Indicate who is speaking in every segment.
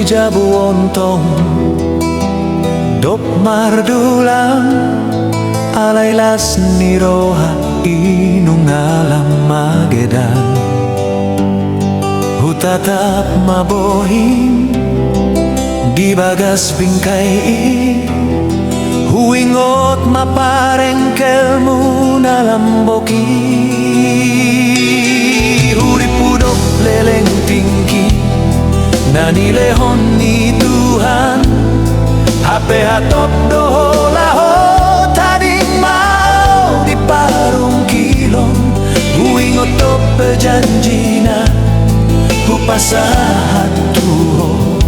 Speaker 1: jabu ontong dop mardulang alailas niroha inung alam magedan hutatap mabohing di bagas bingkai huingot maparengkelmu nalamboki huripudok leleng tinggi nanilehon ni Tuhan hape hatop doholaho tading mau di parung kilong huingot top pejanjina hupasahat tuho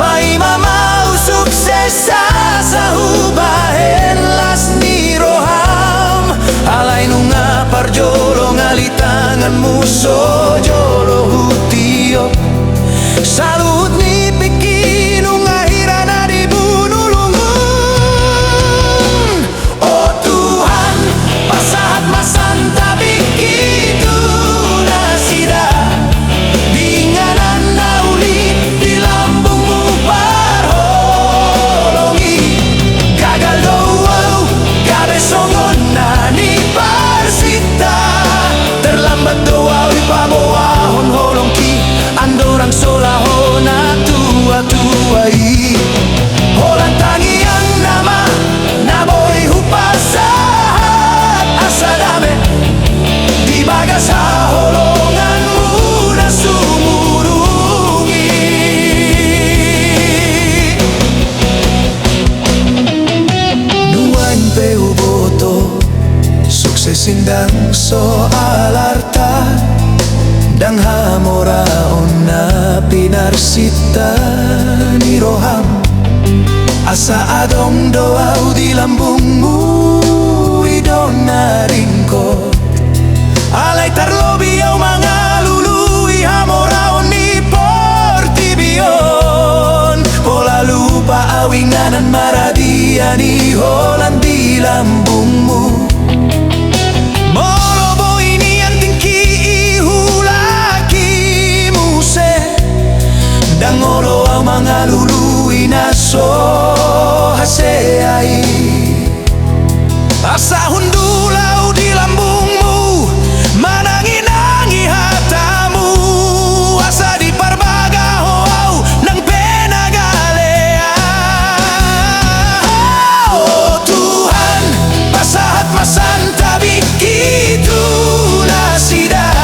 Speaker 1: bai mamau sukses sa hubahen las ni roham alay nunga parjolo ngalitangan muso jolo hutiop salut ni pikin nunga hirana di bunulungun oh Tuhan pasahat masanta bikitu nasida dinganan nauli di lambungmu parholongi gagal doau gabe songon nani parsita terlambat doau di pamoahon holongki andorang solahona tua-tuai holang tangi yang nama naboy hupasahat asadame di bagas holonganmu na sumurungi nuan peu boto sukses indang soal harta dang hamoraon na pinarsita ni roham asa adong doau di lambungmu idon na ringko alay tarlobi au mga lului hamoraon ni portibion pola lupa awinganan maradian iholan di lambungmu dangolo ang mga luluwi na so haseay asa hundulaw di lambungmu mananginangi hatamu asa di parbagaho ng penagalea oh Tuhan pasahat masanta bikitu nasida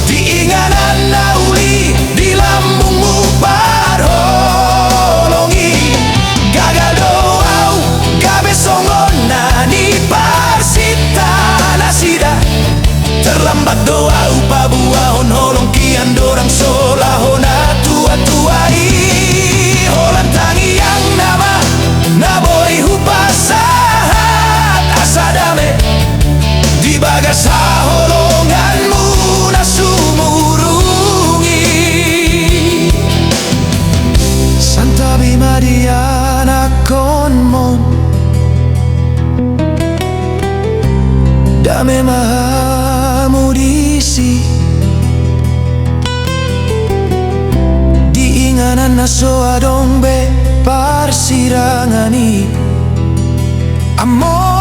Speaker 1: diinganan na uli di lambungmu parholongi gagal doau gabe songon nani parsita nasida terlambat doau pabuahon holong kian dorang solahona tua-tuai holan tangi yang nama naboy hupasahat asadame di bagas holonganmu na sumurungi Santa Bimadiana konmon dame mahamudisi diinganan na soadong be parsirangani amor